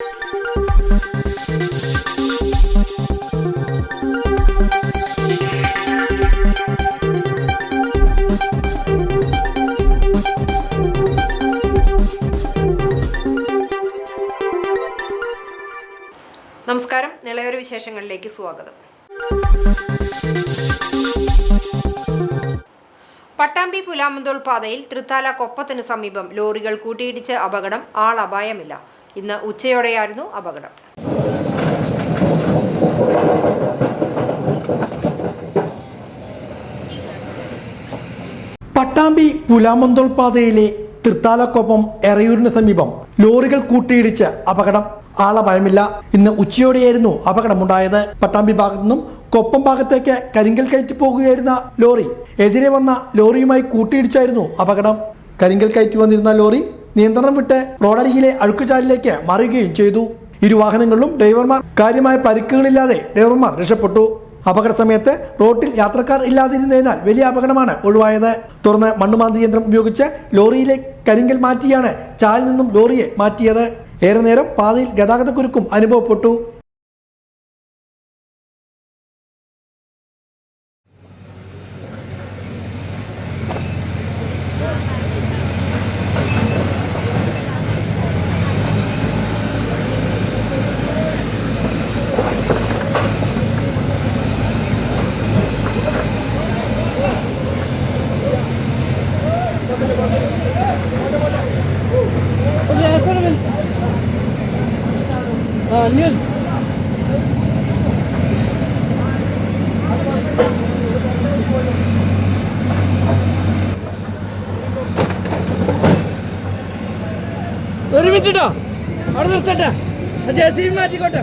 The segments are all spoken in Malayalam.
നമസ്കാരം, നിളയൊരു വിശേഷങ്ങളിലേക്ക് സ്വാഗതം. പട്ടാമ്പി പുലാമന്തോൾ പാതയിൽ തൃത്താല കൊപ്പത്തിന് സമീപം ലോറികൾ കൂട്ടിയിടിച്ച് അപകടം. ആളപായമില്ല. ഇന്ന് ഉച്ചയോടെയായിരുന്നു അപകടം. പട്ടാമ്പി പുലാമന്തോൾ പാതയിലെ തൃത്താലക്കൊപ്പം എറയൂരിന് സമീപം ലോറികൾ കൂട്ടിയിടിച്ച് അപകടം. ആളപായമില്ല. ഇന്ന് ഉച്ചയോടെയായിരുന്നു അപകടമുണ്ടായത്. പട്ടാമ്പി ഭാഗത്തു നിന്നും കൊപ്പം ഭാഗത്തേക്ക് കരിങ്കൽ കയറ്റി പോകുകയായിരുന്ന ലോറി എതിരെ വന്ന ലോറിയുമായി കൂട്ടിയിടിച്ചായിരുന്നു അപകടം. കരിങ്കൽ കയറ്റി വന്നിരുന്ന ലോറി നിയന്ത്രണം വിട്ട് റോഡരികിലെ അഴുക്കുചാലിലേക്ക് മറിയുകയും ചെയ്തു. ഇരു വാഹനങ്ങളിലും ഡ്രൈവർമാർ കാര്യമായ പരിക്കുകളില്ലാതെ രക്ഷപ്പെട്ടു. അപകട സമയത്ത് റോഡിൽ യാത്രക്കാർ ഇല്ലാതിരുന്നതിനാൽ വലിയ അപകടമാണ് ഒഴിവായത്. തുടർന്ന് മണ്ണുമാന്തി യന്ത്രം ഉപയോഗിച്ച് ലോറിയിലെ കരിങ്കൽ മാറ്റിയാണ് ചാലിൽ നിന്നും ലോറിയെ മാറ്റിയത്. ഏറെ നേരം പാതയിൽ ഗതാഗതക്കുരുക്കും അനുഭവപ്പെട്ടു. ഒരു മിനിറ്റ് അവിടെ നിർത്തട്ടെ, ജെസിബി മാറ്റിക്കോട്ടെ.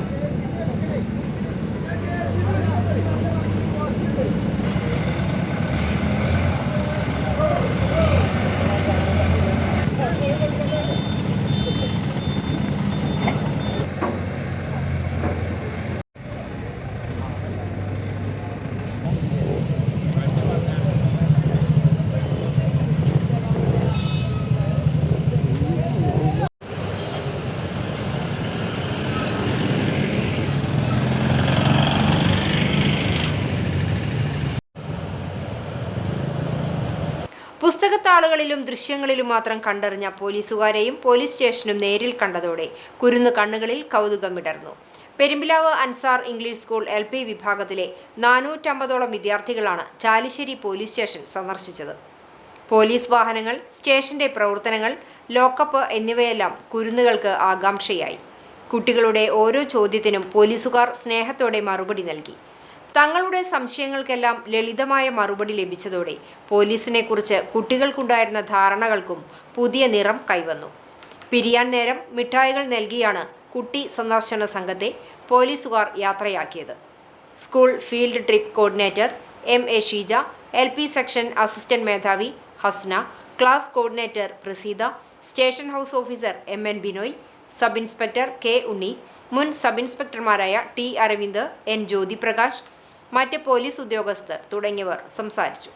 പുസ്തകത്താളുകളിലും ദൃശ്യങ്ങളിലും മാത്രം കണ്ടറിഞ്ഞ പോലീസുകാരെയും പോലീസ് സ്റ്റേഷനും നേരിൽ കണ്ടതോടെ കുരുന്നു കണ്ണുകളിൽ കൗതുകമിടർന്നു. Perumpilavu Ansar English school LP വിഭാഗത്തിലെ 450ഓളം വിദ്യാർത്ഥികളാണ് ചാലിശ്ശേരി പോലീസ് സ്റ്റേഷൻ സന്ദർശിച്ചത്. പോലീസ് വാഹനങ്ങൾ, സ്റ്റേഷന്റെ പ്രവർത്തനങ്ങൾ, ലോക്കപ്പ് എന്നിവയെല്ലാം കുരുന്നുകൾക്ക് ആകാംക്ഷയായി. കുട്ടികളുടെ ഓരോ ചോദ്യത്തിനും പോലീസുകാർ സ്നേഹത്തോടെ മറുപടി നൽകി. തങ്ങളുടെ സംശയങ്ങൾക്കെല്ലാം ലളിതമായ മറുപടി ലഭിച്ചതോടെ പോലീസിനെ കുറിച്ച് കുട്ടികൾക്കുണ്ടായിരുന്ന ധാരണകൾക്കും പുതിയ നിറം കൈവന്നു. പിരിയാൻ നേരം മിഠായികൾ നൽകിയാണ് കുട്ടി സന്ദർശന സംഘത്തെ പോലീസുകാർ യാത്രയാക്കിയത്. School field trip coordinator MA Sheeja, LP section assistant മേധാവി Hasna, class coordinator Praseetha, station house officer MN Binoy, sub inspector K Unni, മുൻ സബ് ഇൻസ്പെക്ടർമാരായ T അരവിന്ദ്, N ജ്യോതിപ്രകാശ്, മറ്റ് പോലീസ് ഉദ്യോഗസ്ഥർ തുടങ്ങിയവർ സംസാരിച്ചു.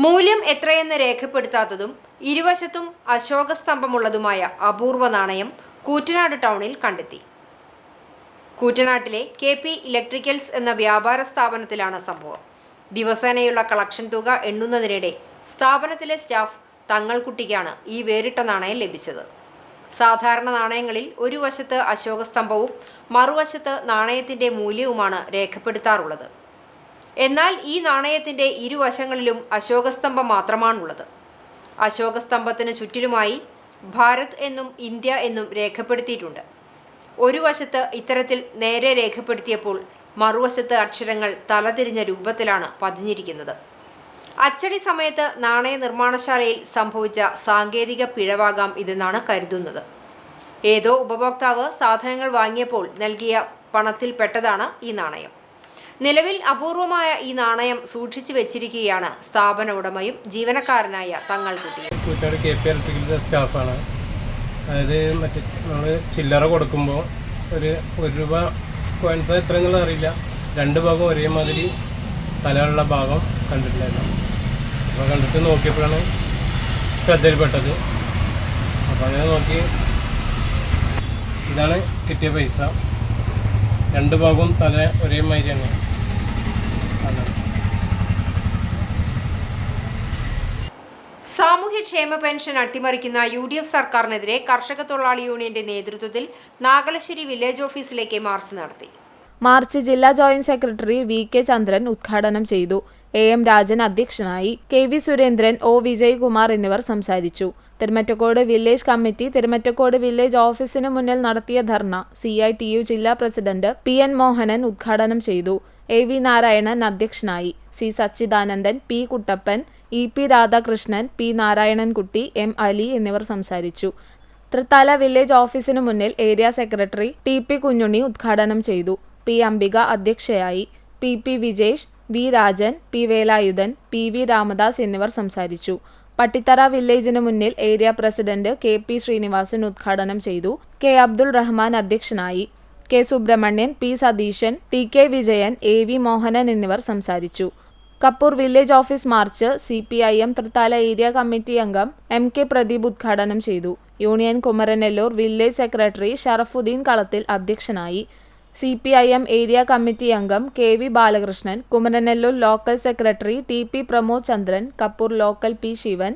മൂല്യം എത്രയെന്ന് രേഖപ്പെടുത്താത്തതും ഇരുവശത്തും അശോകസ്തംഭമുള്ളതുമായ അപൂർവ നാണയം കൂറ്റനാട് ടൗണിൽ കണ്ടെത്തി. കൂറ്റനാട്ടിലെ KP ഇലക്ട്രിക്കൽസ് എന്ന വ്യാപാര സ്ഥാപനത്തിലാണ് സംഭവം. ദിവസേനയുള്ള കളക്ഷൻ തുക എണ്ണുന്നതിനിടെ സ്ഥാപനത്തിലെ സ്റ്റാഫ് തങ്ങൾക്കുട്ടിക്കാണ് ഈ വേറിട്ട നാണയം ലഭിച്ചത്. സാധാരണ നാണയങ്ങളിൽ ഒരു വശത്ത് അശോകസ്തംഭവും മറുവശത്ത് നാണയത്തിൻ്റെ മൂല്യവുമാണ് രേഖപ്പെടുത്താറുള്ളത്. എന്നാൽ ഈ നാണയത്തിൻ്റെ ഇരുവശങ്ങളിലും അശോകസ്തംഭം മാത്രമാണുള്ളത്. അശോകസ്തംഭത്തിന് ചുറ്റിലുമായി ഭാരത് എന്നും ഇന്ത്യ എന്നും രേഖപ്പെടുത്തിയിട്ടുണ്ട്. ഒരു വശത്ത് ഇത്തരത്തിൽ നേരെ രേഖപ്പെടുത്തിയപ്പോൾ മറുവശത്ത് അക്ഷരങ്ങൾ തലതിരിഞ്ഞ രൂപത്തിലാണ് പതിഞ്ഞിരിക്കുന്നത്. അച്ചടി സമയത്ത് നാണയ നിർമ്മാണശാലയിൽ സംഭവിച്ച സാങ്കേതിക പിഴവാകാം ഇതെന്നാണ് കരുതുന്നത്. ഏതോ ഉപഭോക്താവ് സാധനങ്ങൾ വാങ്ങിയപ്പോൾ നൽകിയ പണത്തിൽപ്പെട്ടതാണ് ഈ നാണയം. നിലവിൽ അപൂർവമായ ഈ നാണയം സൂക്ഷിച്ചു വെച്ചിരിക്കുകയാണ് സ്ഥാപന ഉടമയും ജീവനക്കാരനായ തങ്ങൾക്കുട്ടി. സ്റ്റാഫാണ്. അതായത് നമ്മൾ ചില്ലറ കൊടുക്കുമ്പോൾ ഒരു രൂപ കോയിൻസ് എത്ര എന്നുള്ളത് അറിയില്ല. രണ്ട് ഭാഗം ഒരേമാതിരി തലയുള്ള ഭാഗം കണ്ടിട്ടില്ലായിരുന്നു. അപ്പോൾ കണ്ടിട്ട് നോക്കിയപ്പോഴാണ് ശ്രദ്ധയിൽപ്പെട്ടത്. അപ്പോൾ അങ്ങനെ നോക്കി ഇതാണ് കിട്ടിയ പൈസ. രണ്ട് ഭാഗവും തല ഒരേമാതിരിയാണ്. സാമൂഹ്യക്ഷേമ പെൻഷൻ അട്ടിമറിക്കുന്ന UDF സർക്കാരിനെതിരെ കർഷക തൊഴിലാളി യൂണിയന്റെ നേതൃത്വത്തിൽ നാഗലശ്ശേരി വില്ലേജ് ഓഫീസിലേക്ക് മാർച്ച് നടത്തി. മാർച്ച് ജില്ലാ ജോയിന്റ് സെക്രട്ടറി VK ചന്ദ്രൻ ഉദ്ഘാടനം ചെയ്തു. AM രാജൻ അധ്യക്ഷനായി. KV സുരേന്ദ്രൻ, O വിജയകുമാർ എന്നിവർ സംസാരിച്ചു. Thirumittacode village committee Thirumittacode village ഓഫീസിനു മുന്നിൽ നടത്തിയ ധർണ CITU ജില്ലാ പ്രസിഡന്റ് PN മോഹനൻ ഉദ്ഘാടനം ചെയ്തു. AV നാരായണൻ അധ്യക്ഷനായി. C Sachidanandan, P Kuttappan, EP Radhakrishnan, P Narayanankutty, M Ali എന്നിവർ സംസാരിച്ചു. തൃത്താല വില്ലേജ് ഓഫീസിനു മുന്നിൽ ഏരിയ സെക്രട്ടറി TP കുഞ്ഞുണ്ണി ഉദ്ഘാടനം ചെയ്തു. P അംബിക അധ്യക്ഷയായി. PP Vijesh, V Rajan, P Velayudhan, PV Ramadas എന്നിവർ സംസാരിച്ചു. പട്ടിത്തറ വില്ലേജിനു മുന്നിൽ ഏരിയ പ്രസിഡന്റ് KP ശ്രീനിവാസൻ ഉദ്ഘാടനം ചെയ്തു. K അബ്ദുൾ റഹ്മാൻ അധ്യക്ഷനായി. K Subramanian, P Satheesan, TK Vijayan, AV Mohanan എന്നിവർ സംസാരിച്ചു. Kappur village office march CPIM Thrithala area committee അംഗം MK പ്രദീപ് ഉദ്ഘാടനം ചെയ്തു. Union Kumaranellur village secretary Sharafuddin Kalathil അധ്യക്ഷനായി. CPIM ഏരിയ കമ്മിറ്റി അംഗം KV Balakrishnan, Kumaranellur local secretary TP Pramod Chandran, Kappur local P Sivan,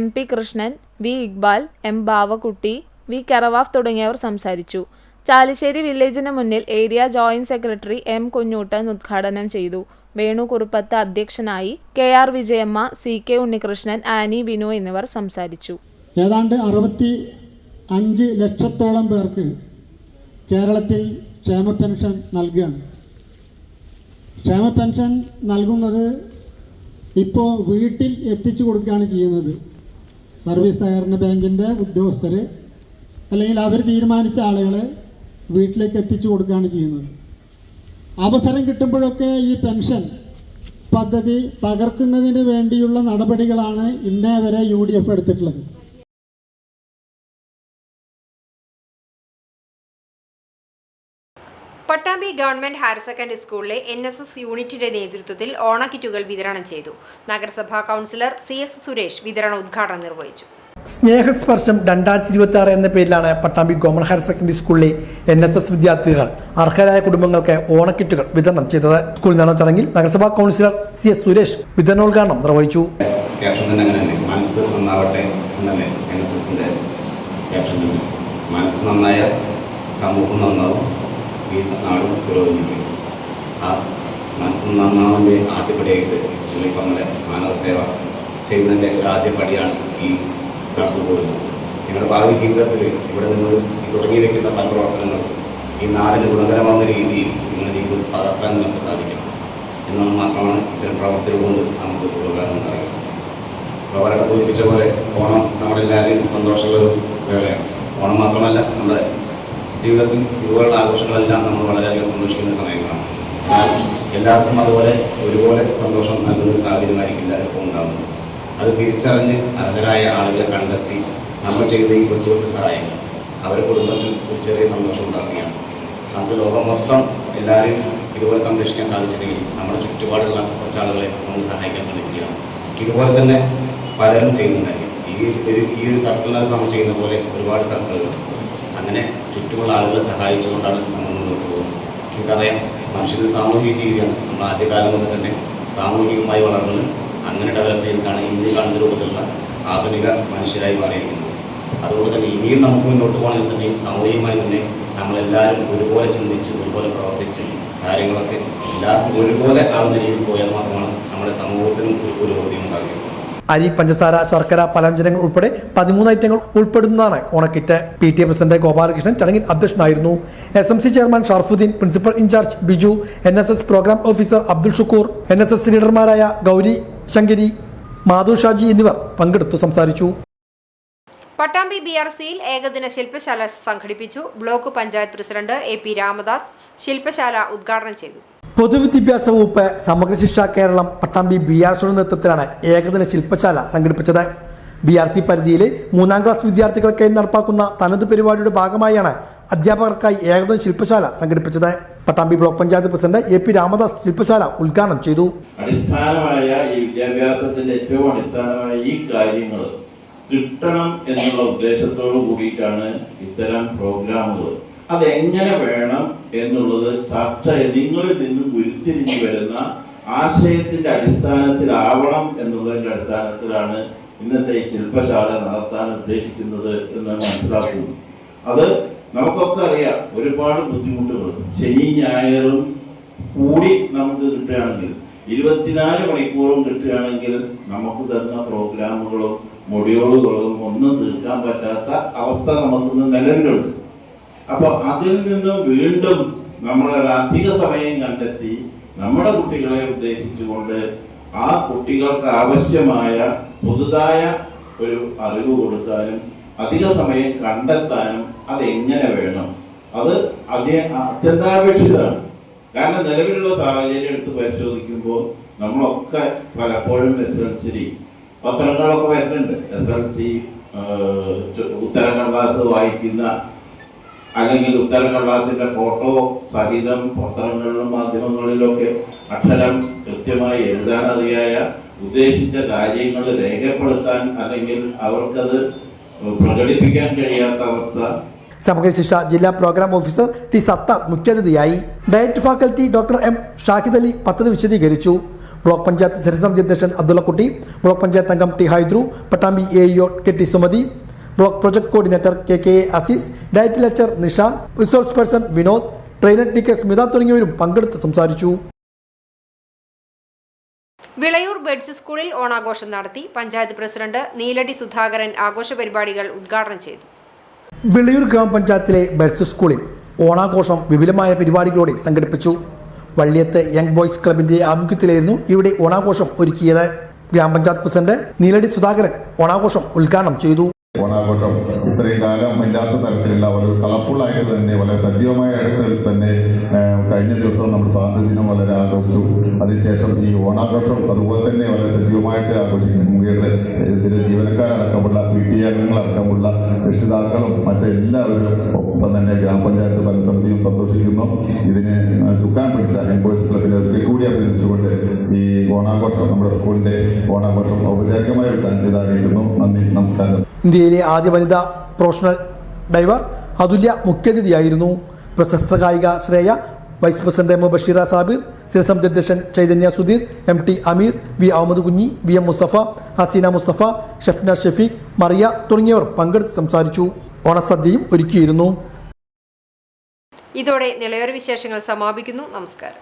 MP Krishnan, V Iqbal, M Bavakutty, V കെറവാഫ് തുടങ്ങിയവർ സംസാരിച്ചു. ചാലിശ്ശേരി വില്ലേജിന് മുന്നിൽ area joint secretary M Kunhuttan ഉദ്ഘാടനം ചെയ്തു. വേണു കുറുപ്പത്ത് അധ്യക്ഷനായി. KR Vijayamma, CK Unnikrishnan, Annie Vinu എന്നിവർ സംസാരിച്ചു. ഏതാണ്ട് 65 ലക്ഷത്തോളം പേർക്ക് കേരളത്തിൽ ക്ഷേമ പെൻഷൻ നൽകുകയാണ്. ക്ഷേമ പെൻഷൻ നൽകുന്നത് ഇപ്പോൾ വീട്ടിൽ എത്തിച്ചു കൊടുക്കുകയാണ് ചെയ്യുന്നത്. സർവീസ് സഹകരണ ബാങ്കിൻ്റെ ഉദ്യോഗസ്ഥർ അല്ലെങ്കിൽ അവർ തീരുമാനിച്ച ആളുകളെ വീട്ടിലേക്ക് എത്തിച്ചു കൊടുക്കുകയാണ് ചെയ്യുന്നത്. അവസരം കിട്ടുമ്പോഴൊക്കെ ഈ പെൻഷൻ പദ്ധതി തകർക്കുന്നതിന് വേണ്ടിയുള്ള നടപടികളാണ് ഇന്നേ വരെ UDF എടുത്തിട്ടുള്ളത്. പട്ടാമ്പി ഗവൺമെന്റ് ഹയർ സെക്കൻഡറി സ്കൂളിലെ NSS യൂണിറ്റിന്റെ നേതൃത്വത്തിൽ ഓണക്കിറ്റുകൾ വിതരണം ചെയ്തു. നഗരസഭാ കൗൺസിലർ CS സുരേഷ് വിതരണ ഉദ്ഘാടനം നിർവഹിച്ചു. സ്നേഹസ്പർശം 2026 എന്ന പേരിലാണ് പട്ടാമ്പി ഗവൺമെന്റ് ഹയർ സെക്കൻഡറി സ്കൂളിലെ NSS വിദ്യാർത്ഥികൾ അർഹരായ കുടുംബങ്ങൾക്ക് ഓണക്കിറ്റുകൾ വിതരണം ചെയ്തത്. സ്കൂളിൽ നടന്ന ചടങ്ങിൽ നഗരസഭാ കൗൺസിലർ CS സുരേഷ് വിതരണോദ്ഘാടനം നിർവഹിച്ചു. മനസ്സ് നന്നാവട്ടെ എന്നല്ലേ NSSന്റെ ക്യാപ്ഷൻ. മനസ്സ് നന്നായ സമൂഹം നന്നാവും, ഈ നാടും പുരോഗമിക്കും. ആ മനസ്സ് നന്നാവുന്നതിൻ്റെ ആദ്യപടിയായിട്ട് നമ്മുടെ മാനവ സേവ ചെയ്യുന്നതിൻ്റെ ഒരു ആദ്യപടിയാണ് ഈ കടന്നു പോകുന്നത്. നിങ്ങളുടെ ഭാവി ജീവിതത്തിൽ ഇവിടെ നിങ്ങൾ തുടങ്ങി വയ്ക്കുന്ന പല പ്രവർത്തനങ്ങളും ഈ നാടിന് ഗുണകരമാകുന്ന രീതിയിൽ നിങ്ങളുടെ ജീവിതത്തിൽ പകർത്താൻ നിങ്ങൾക്ക് സാധിക്കണം. എന്നാൽ മാത്രമാണ് ഇത്തരം പ്രവർത്തനം കൊണ്ട് നമുക്ക് ഉപകാരം ഉണ്ടാകുക. അപ്പോൾ അവരുടെ സൂചിപ്പിച്ച പോലെ ഓണം നമ്മളെല്ലാവരെയും സന്തോഷമുള്ളൊരു വേളയാണ്. ഓണം മാത്രമല്ല, നമ്മുടെ ജീവിതത്തിൽ ഇതുപോലുള്ള ആഘോഷങ്ങളെല്ലാം നമ്മൾ വളരെയധികം സന്തോഷിക്കുന്ന സമയങ്ങളാണ്. എന്നാൽ എല്ലാവർക്കും അതുപോലെ ഒരുപോലെ സന്തോഷം നൽകുന്ന ഒരു സാഹചര്യമായിരിക്കില്ല ചിലപ്പോൾ ഉണ്ടാകുന്നത്. അത് തിരിച്ചറിഞ്ഞ് അർഹരായ ആളുകളെ കണ്ടെത്തി നമ്മൾ ചെയ്ത ഈ കൊച്ചു കൊച്ചു സഹായങ്ങൾ അവരുടെ കുടുംബത്തിൽ ഒരു ചെറിയ സന്തോഷം ഉണ്ടാക്കുകയാണ്. നമുക്ക് ലോകം മൊത്തം എല്ലാവരെയും ഇതുപോലെ സംരക്ഷിക്കാൻ സാധിച്ചില്ലെങ്കിൽ നമ്മുടെ ചുറ്റുപാടുള്ള കുറച്ച് ആളുകളെ നമ്മൾ സഹായിക്കാൻ ശ്രമിക്കുകയാണ്. ഇതുപോലെ തന്നെ പലരും ചെയ്യുന്നുണ്ടായിരിക്കും. ഈ ഒരു സർക്കിളിനകത്ത് നമ്മൾ ചെയ്യുന്ന പോലെ ഒരുപാട് സർക്കിളുകൾ അങ്ങനെ ചുറ്റുമുള്ള ആളുകളെ സഹായിച്ചുകൊണ്ടാണ് നമ്മൾ മുന്നോട്ട് പോകുന്നത്. നമുക്കറിയാം, മനുഷ്യന് സാമൂഹിക ജീവിയാണ്. നമ്മൾ ആദ്യകാലം മുതൽ തന്നെ സാമൂഹികമായി വളർന്ന് അങ്ങനെ ഡെവലപ്പ് ചെയ്തിട്ടാണ് ഇന്ത്യ കാണുന്ന രൂപത്തിലുള്ള ആധുനിക മനുഷ്യരായി മാറിയിരിക്കുന്നത്. അതുകൊണ്ട് തന്നെ ഇനിയും നമുക്ക് മുന്നോട്ട് പോകണമെങ്കിൽ തന്നെ സാമൂഹികമായി തന്നെ നമ്മളെല്ലാവരും ഒരുപോലെ ചിന്തിച്ച് ഒരുപോലെ പ്രവർത്തിച്ച് കാര്യങ്ങളൊക്കെ എല്ലാവർക്കും ഒരുപോലെ ആവുന്ന രീതിയിൽ പോയാൽ മാത്രമാണ് നമ്മുടെ സമൂഹത്തിനും ഒരു പുരോഗതി ഉണ്ടാകുക. അരി, പഞ്ചസാര, ശർക്കര, പലവ്യഞ്ജനങ്ങൾ ഉൾപ്പെടെ 13 ഐറ്റങ്ങൾ ഉൾപ്പെടുന്നതാണ് ഓണക്കിറ്റ്. PTA പ്രസിഡന്റ് ഗോപാലകൃഷ്ണൻ ചടങ്ങിൽ അധ്യക്ഷനായിരുന്നു. SMC chairman Sharfuddin, principal in charge Biju, NSS programme officer Abdul Shukkur, NSS ലീഡർമാരായ ഗൗരി ശങ്കരി, മാധു ഷാജി എന്നിവർ പങ്കെടുത്തു സംസാരിച്ചു. പട്ടാമ്പി BRCയിൽ ഏകദിന ശില്പശാല സംഘടിപ്പിച്ചു. Block panchayat president AP Ramadas ശില്പശാല ഉദ്ഘാടനം ചെയ്തു. പൊതുവിദ്യാഭ്യാസ വകുപ്പ്, സമഗ്ര ശിക്ഷ കേരളം, പട്ടാമ്പി BRCയുടെ നേതൃത്വത്തിലാണ് ഏകദിന ശില്പശാല സംഘടിപ്പിച്ചത്. BRC പരിധിയിലെ 3ാം ക്ലാസ് വിദ്യാർത്ഥികൾക്കായി നടപ്പാക്കുന്ന തനത് പരിപാടിയുടെ ഭാഗമായാണ് അധ്യാപകർക്കായി ഏകദിന ശില്പശാല സംഘടിപ്പിച്ചത്. Pattambi block panchayat president AP Ramadas ശില്പശാല ഉദ്ഘാടനം ചെയ്തു. അടിസ്ഥാനമായ ഈ വിദ്യാഭ്യാസത്തിന്റെ ഏറ്റവും അടിസ്ഥാനമായ ഈ കാര്യങ്ങൾ കിട്ടണം എന്നുള്ള ഉദ്ദേശത്തോടു കൂടിയിട്ടാണ് ഇത്തരം പ്രോഗ്രാമുകൾ. അതെങ്ങനെ വേണം എന്നുള്ളത് ചർച്ച നിങ്ങളിൽ നിന്നും ഉരുത്തിരിഞ്ഞു വരുന്ന ആശയത്തിന്റെ അടിസ്ഥാനത്തിലാവണം എന്നുള്ളതിന്റെ അടിസ്ഥാനത്തിലാണ് ഇന്നത്തെ ഈ ശില്പശാല നടത്താൻ ഉദ്ദേശിക്കുന്നത് എന്ന് മനസ്സിലാക്കുന്നു. അത് നമുക്കൊക്കെ അറിയാം, ഒരുപാട് ബുദ്ധിമുട്ടുകൾ ശനി ഞായറും കൂടി നമുക്ക് കിട്ടുകയാണെങ്കിൽ 24 മണിക്കൂറും കിട്ടുകയാണെങ്കിൽ നമുക്ക് തരുന്ന പ്രോഗ്രാമുകളും മൊഡ്യൂളുകളും ഒന്നും തീർക്കാൻ പറ്റാത്ത അവസ്ഥ നമുക്കിന്ന് നിലവിലുണ്ട്. അപ്പോൾ അതിൽ നിന്ന് വീണ്ടും നമ്മളൊരു അധിക സമയം കണ്ടെത്തി നമ്മുടെ കുട്ടികളെ ഉദ്ദേശിച്ചുകൊണ്ട് ആ കുട്ടികൾക്ക് ആവശ്യമായ പുതുതായ ഒരു അറിവ് കൊടുക്കാനും അധിക സമയം കണ്ടെത്താനും അതെങ്ങനെ വേണം, അത് അത്യന്താപേക്ഷിതമാണ്. കാരണം നിലവിലുള്ള സാഹചര്യം എടുത്ത് പരിശോധിക്കുമ്പോൾ നമ്മളൊക്കെ പലപ്പോഴും SLC പത്രങ്ങളൊക്കെ വരുന്നുണ്ട്. SLC ഉത്തരക്കടലാസ് വായിക്കുന്ന അല്ലെങ്കിൽ ഉത്തരക്കടലാസിന്റെ ഫോട്ടോ സഹിതം പത്രങ്ങളിലും മാധ്യമങ്ങളിലൊക്കെ അക്ഷരം കൃത്യമായി എഴുതാനറിയായ ഉദ്ദേശിച്ച കാര്യങ്ങൾ രേഖപ്പെടുത്താൻ അല്ലെങ്കിൽ അവർക്കത് പ്രകടിപ്പിക്കാൻ കഴിയാത്ത അവസ്ഥ. സമഗ്ര ശിക്ഷ ജില്ലാ പ്രോഗ്രാം ഓഫീസർ T. സത്താർ മുഖ്യാതിഥിയായി. Diet faculty doctor M. Shahid Ali പദ്ധതി വിശദീകരിച്ചു. ബ്ലോക്ക് പഞ്ചായത്ത് സരിസമിതി അധ്യക്ഷൻ അബ്ദുള്ളക്കുട്ടി, ബ്ലോക്ക് പഞ്ചായത്ത് അംഗം T. Haidru, Pattambi AEO KT Sumathi, block project coordinator KK Azeez, diet lecturer Nishan, resource person Vinod, trainer DK Smitha തുടങ്ങിയവരും പങ്കെടുത്ത് സംസാരിച്ചു. വിളയൂർ ബെഡ്സ് സ്കൂളിൽ ഓണാഘോഷം നടത്തി. പഞ്ചായത്ത് പ്രസിഡന്റ് നീലടി സുധാകരൻ ആഘോഷ പരിപാടികൾ ഉദ്ഘാടനം ചെയ്തു. വിളയൂർ ഗ്രാമപഞ്ചായത്തിലെ ബെഡ്സ് സ്കൂളിൽ ഓണാഘോഷം വിപുലമായ പരിപാടികളോടെ സംഘടിപ്പിച്ചു. വള്ളിയത്ത് യങ് ബോയ്സ് ക്ലബിന്റെ ആഭിമുഖ്യത്തിലായിരുന്നു ഇവിടെ ഓണാഘോഷം ഒരുക്കിയത്. ഗ്രാമപഞ്ചായത്ത് പ്രസിഡന്റ് നീലടി സുധാകരൻ ഓണാഘോഷം ഉദ്ഘാടനം ചെയ്തു. ഓണാഘോഷം ഇത്രയും കാലം ഇല്ലാത്ത തരത്തിലുള്ള ഒരു കളർഫുൾ ആയിട്ട് തന്നെ വളരെ സജീവമായ ഇടങ്ങളിൽ തന്നെ കഴിഞ്ഞ ദിവസം നമ്മൾ സ്വാതന്ത്ര്യദിനം വളരെ ആഘോഷിച്ചു. അതിനുശേഷം ഈ ഓണാഘോഷം അതുപോലെ തന്നെ വളരെ സജീവമായിട്ട് ആഘോഷിക്കും. ഇതിൽ ജീവനക്കാരടക്കമുള്ള PTA അംഗങ്ങളടക്കമുള്ള രക്ഷിതാക്കളും മറ്റെല്ലാവരും ഒപ്പം തന്നെ ഗ്രാമപഞ്ചായത്ത് ഭരണസമിതിയും സന്തോഷിക്കുന്നു. ഇതിന് ചുക്കാൻ പിടിച്ച എംബോയ്സ് ക്ലബിനെ ഒരിക്കൽ കൂടി അഭിനന്ദിച്ചുകൊണ്ട് ഈ ഓണാഘോഷം നമ്മുടെ സ്കൂളിന്റെ ഓണാഘോഷം ഔപചാരികമായി ഉദ്ഘാടനം ചെയ്ത് അറിയിക്കുന്നു. നന്ദി, നമസ്കാരം. ഇന്ത്യയിലെ ആദ്യ വനിതാ പ്രൊഫഷണൽ ഡൈവർ അതുല്യ മുഖ്യാതിഥിയായിരുന്നു. പ്രശസ്ത ഗായിക Shreya, vice president M. ബഷീറ Sabir, സ്ഥിരസമിതി അധ്യക്ഷൻ ചൈതന്യ സുധീർ, MT അമീർ, V. അഹമ്മദ് കുഞ്ഞി, VM മുസ്തഫ, ഹസീന മുസ്തഫ, ഷഫ്ന ഷഫീഖ്, മറിയ തുടങ്ങിയവർ പങ്കെടുത്ത് സംസാരിച്ചു. ഓണസദ്യയും ഒരുക്കിയിരുന്നു. ഇതോടെ നിളയോര വിശേഷങ്ങൾ സമാപിക്കുന്നു. നമസ്കാരം.